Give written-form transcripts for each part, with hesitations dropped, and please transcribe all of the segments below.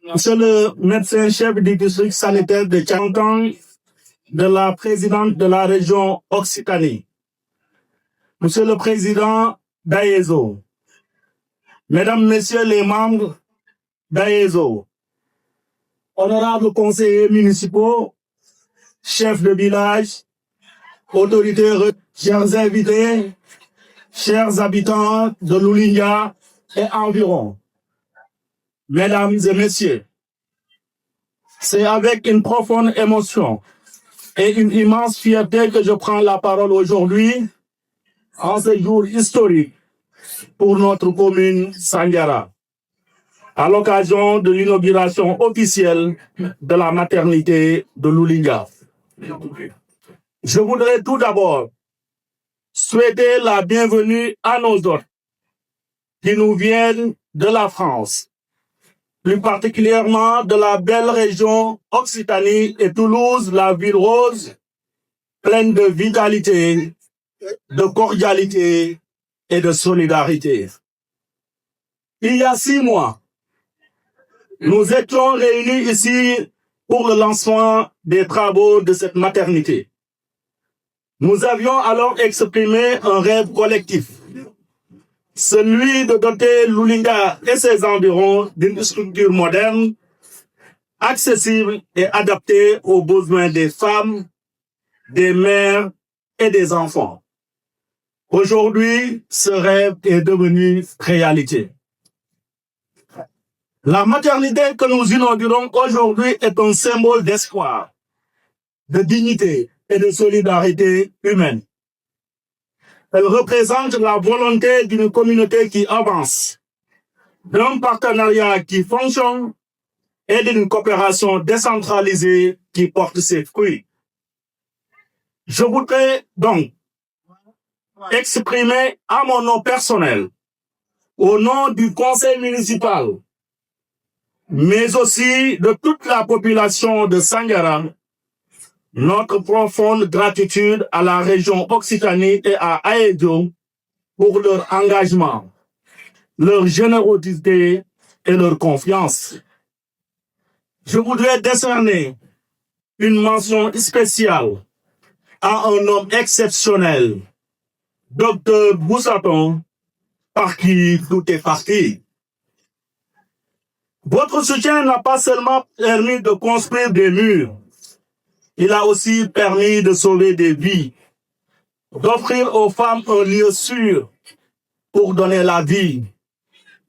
Monsieur le médecin-chef du district sanitaire de Tchantan, de la présidente de la région Occitanie, Monsieur le président d'AESO, Mesdames, Messieurs les membres d'AESO, honorables conseillers municipaux, chefs de village, autorités, chers invités, chers habitants de Loulinga et environ, Mesdames et Messieurs, c'est avec une profonde émotion et une immense fierté que je prends la parole aujourd'hui en ce jour historique pour notre commune Sandiara, à l'occasion de l'inauguration officielle de la maternité de Loulinga. Je voudrais tout d'abord souhaiter la bienvenue à nos hôtes qui nous viennent de la France, plus particulièrement de la belle région Occitanie et Toulouse, la ville rose, pleine de vitalité, de cordialité et de solidarité. Il y a 6 mois, nous étions réunis ici pour le lancement des travaux de cette maternité. Nous avions alors exprimé un rêve collectif, celui de doter Loulinga et ses environs d'une structure moderne, accessible et adaptée aux besoins des femmes, des mères et des enfants. Aujourd'hui, ce rêve est devenu réalité. La maternité que nous inaugurons aujourd'hui est un symbole d'espoir, de dignité et de solidarité humaine. Elle représente la volonté d'une communauté qui avance, d'un partenariat qui fonctionne et d'une coopération décentralisée qui porte ses fruits. Je voudrais donc exprimer à mon nom personnel, au nom du conseil municipal, mais aussi de toute la population de Sandiara, notre profonde gratitude à la région Occitanie et à AESO pour leur engagement, leur générosité et leur confiance. Je voudrais décerner une mention spéciale à un homme exceptionnel, Dr Boussaton, par qui tout est parti. Votre soutien n'a pas seulement permis de construire des murs, il a aussi permis de sauver des vies, d'offrir aux femmes un lieu sûr pour donner la vie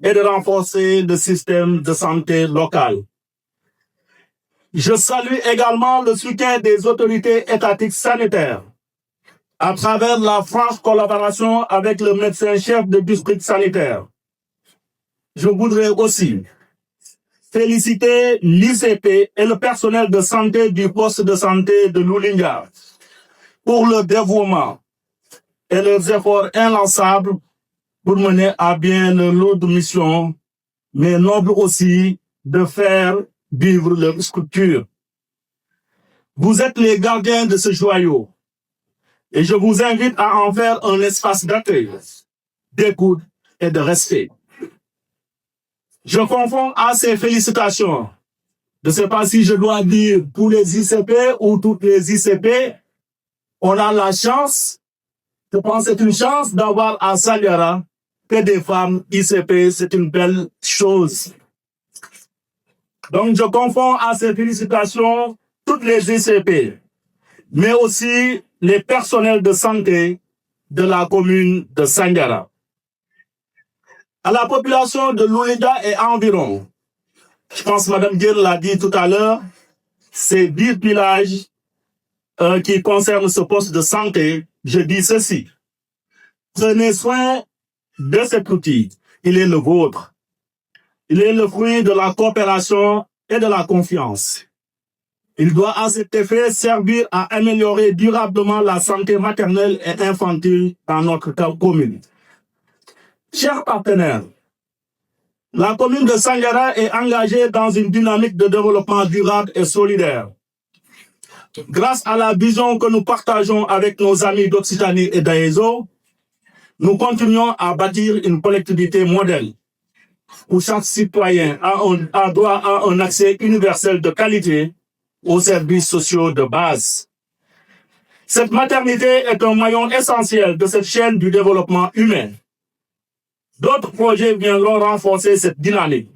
et de renforcer le système de santé local. Je salue également le soutien des autorités étatiques sanitaires à travers la franche collaboration avec le médecin-chef de district sanitaire. Je voudrais aussi féliciter l'ICP et le personnel de santé du poste de santé de Loulinga pour leur dévouement et leurs efforts inlassables pour mener à bien leur lourde mission, mais noble aussi de faire vivre leur structure. Vous êtes les gardiens de ce joyau et je vous invite à en faire un espace d'accueil, d'écoute et de respect. Je confonds à ces félicitations. Je ne sais pas si je dois dire tous les ICP ou toutes les ICP. On a la chance, je pense que c'est une chance d'avoir à Sandiara que des femmes ICP, c'est une belle chose. Donc je confonds à ces félicitations toutes les ICP, mais aussi les personnels de santé de la commune de Sandiara. À la population de Loulinga et environ, je pense que Mme Guerre l'a dit tout à l'heure, c'est 10 villages qui concernent ce poste de santé. Je dis ceci, prenez soin de cet outil, il est le vôtre. Il est le fruit de la coopération et de la confiance. Il doit à cet effet servir à améliorer durablement la santé maternelle et infantile dans notre commune. Chers partenaires, la commune de Sandiara est engagée dans une dynamique de développement durable et solidaire. Grâce à la vision que nous partageons avec nos amis d'Occitanie et d'AESO, nous continuons à bâtir une collectivité modèle, où chaque citoyen a droit à un accès universel de qualité aux services sociaux de base. Cette maternité est un maillon essentiel de cette chaîne du développement humain. D'autres projets viendront renforcer cette dynamique.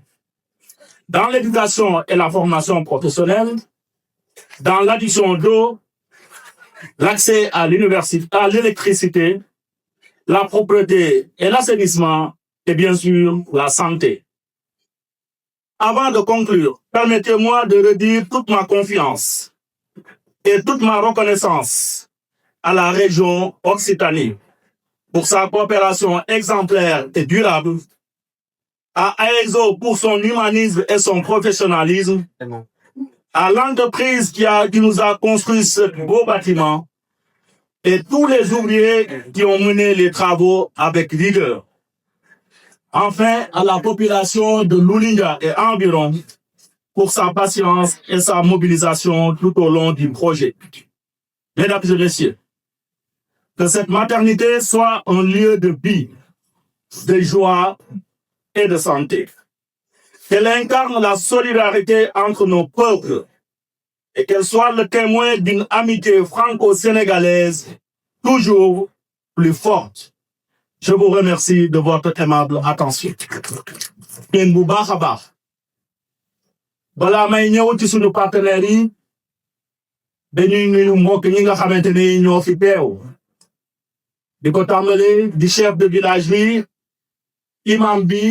Dans l'éducation et la formation professionnelle, dans l'addition d'eau, l'accès à l'université, à l'électricité, la propreté et l'assainissement, et bien sûr la santé. Avant de conclure, permettez-moi de redire toute ma confiance et toute ma reconnaissance à la région Occitanie pour sa coopération exemplaire et durable, à AEXO pour son humanisme et son professionnalisme, à l'entreprise qui nous a construit ce beau bâtiment et tous les ouvriers qui ont mené les travaux avec rigueur. Enfin, à la population de Loulinga et environ pour sa patience et sa mobilisation tout au long du projet. Mesdames et messieurs, que cette maternité soit un lieu de vie, de joie et de santé. Qu'elle incarne la solidarité entre nos peuples et qu'elle soit le témoin d'une amitié franco-sénégalaise toujours plus forte. Je vous remercie de votre aimable attention. ngeen bu baax a baax balaa may ñëw ci suñu partenaires yi dañuy nuyu mbokk ñi nga xamante ni ñoo fi teew di ko tàmbale di chef de village bi imam bi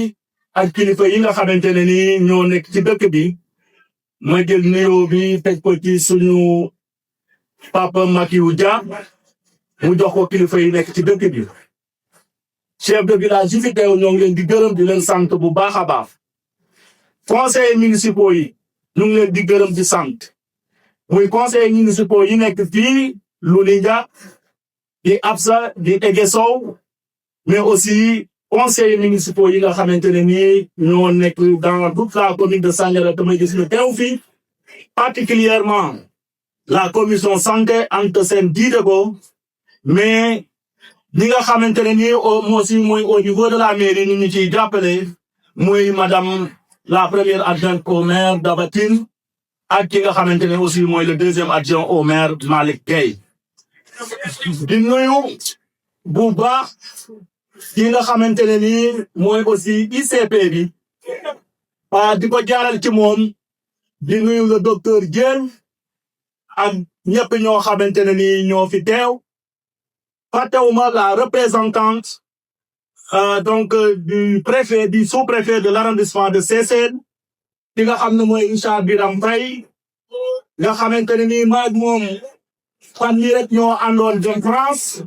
ak kilifa yi nga xamante ne ni ñoo nekk ci dëkk bi ma jël nuyoo bi teg ko ci suñu papa Makiou Dia mu jox ko kilifa yi nekk ci dëkk bi. chef de village yi fi teew ñoo ngi leen di gërëm di leen sant bu baax a baax conseillers municipaux yi ñu ngi leen di gërëm di sant muy conseillers municipaux yi nekk fii Loulinga di Absa di Egesow mais aussi conseillers municipaux yi nga xamante ne nii ñoo nekk dans toute la commune de Sandiara damay gis ñu teew fii particulièrement la commission santé Anta Sène jiite ko mais ñi nga xamante ne nii aussi mooy au niveau de la mairie ñu ciy jàppale muy madame la première adjointe au maire Daba Tine ak ki nga xamante ne aussi mooy le deuxième adjoint au maire Malick Gueye. di nuyu bu baax ki nga xamante ne nii mooy aussi ICP bi di ko jaaral ci moom di nuyu le docteur Diène ak ñëpp ñoo xamante ne nii ñoo fi teew. Fataouma, la représentante du préfet, du sous-préfet de l'arrondissement de Sessène, qui nga xam ne mooy Issa Biram Faye nga xamante ne nii maag moom fan yii rek ñoo àndoon dem France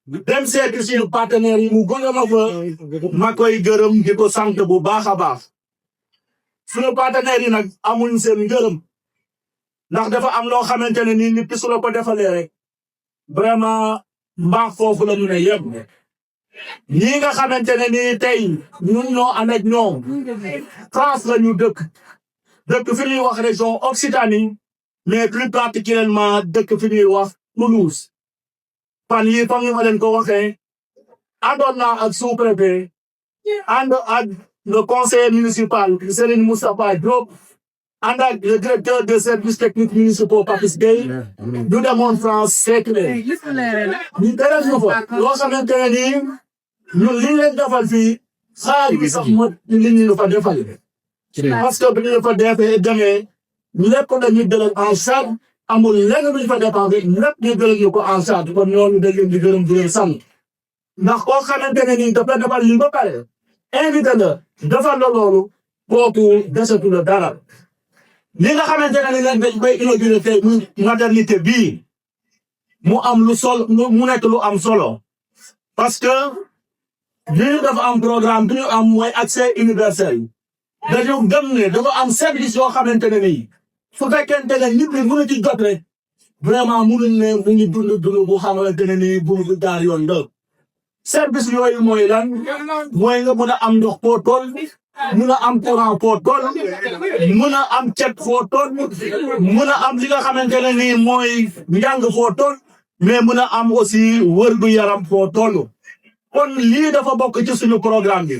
dem seeti suñu partenaires yi mu gën a ma fa ma koy gërëm di ko sant bu baax a baax suñu partenaires yi nag amuñ seen ngërëm ndax dafa am loo xamante ne nii nit ki su la ko defalee rek vraiment mbaax foofu la ñu ne yëpp ñi nga xamante ne nii tey ñun ñoo ànd ak ñoom France la ñu dëkk fi ñuy wax région Occitanie mais plus particulièrement dëkk fi ñuy wax Toulouse fan yii comme ni ma leen ko waxee àndoon naa ak sous-préfet ànd ak le conseiller municipal Serigne Moustapha Diop ànd ak le directeur des services techniques municipaux Papis Gueye ñu demoon France seeti leen ñu teral ñu fa loo xamante ne nii ñun li ñu leen defal fii xaar bi sax mot li ñu fa defal parce que bi ñu fa demee lépp dañuy jël en charge amul lenn lu ñu fa dépensé lépp ñu jël ñu ko en charge kon ñooñu dañ leen di gërëm di leen sant ndax koo xamante ne nii dafa defal li ba pare invité la defal la loolu kooku desatu la dara li nga xamante ne ni dañ koy inauguré tey muy maternité bii mu am mu nekk lu am solo parce que lii dafa am programme bi ñu am mooy accès universel dañu gëm ne dafa am service yoo xamante ne nii su fekkente ne nit ñi mënu ci jot rek vraiment mënuñ ne mu ngi dund bu xamante ne nii bu jaar yoon la service yooyu mooy lan mooy nga mën a am ndox foo toll mën a am courant foo toll mën a am cet foo toll mën a am li nga xamante ne nii mooy njàng foo toll mais mën a am aussi wër gu yaram foo toll kon lii dafa bokk ci suñu programme bi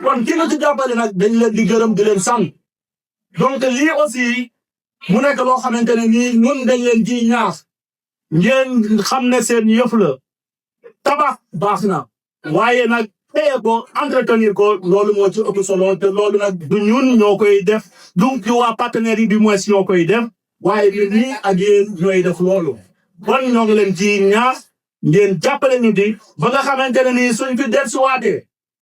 kon ki nga ci jàppale nag dañ leen di gërëm di leen sant donc lii aussi mu nekk loo xamante ne nii ñun dañ leen ji ñaax ngeen xam ne seen yëf la tabax baax na waaye nag téye ko entretenir ko loolu moo ci ëpp solo te loolu nag du ñun ñoo koy def donc waa partenaires yi du moins ñoo koy def waaye nit ñi ak yéen ñooy def loolu kon ñoo ngi leen ci ñaax ngeen jàppale nit yi ba nga xamante ne nii suñ fi dellusiwaatee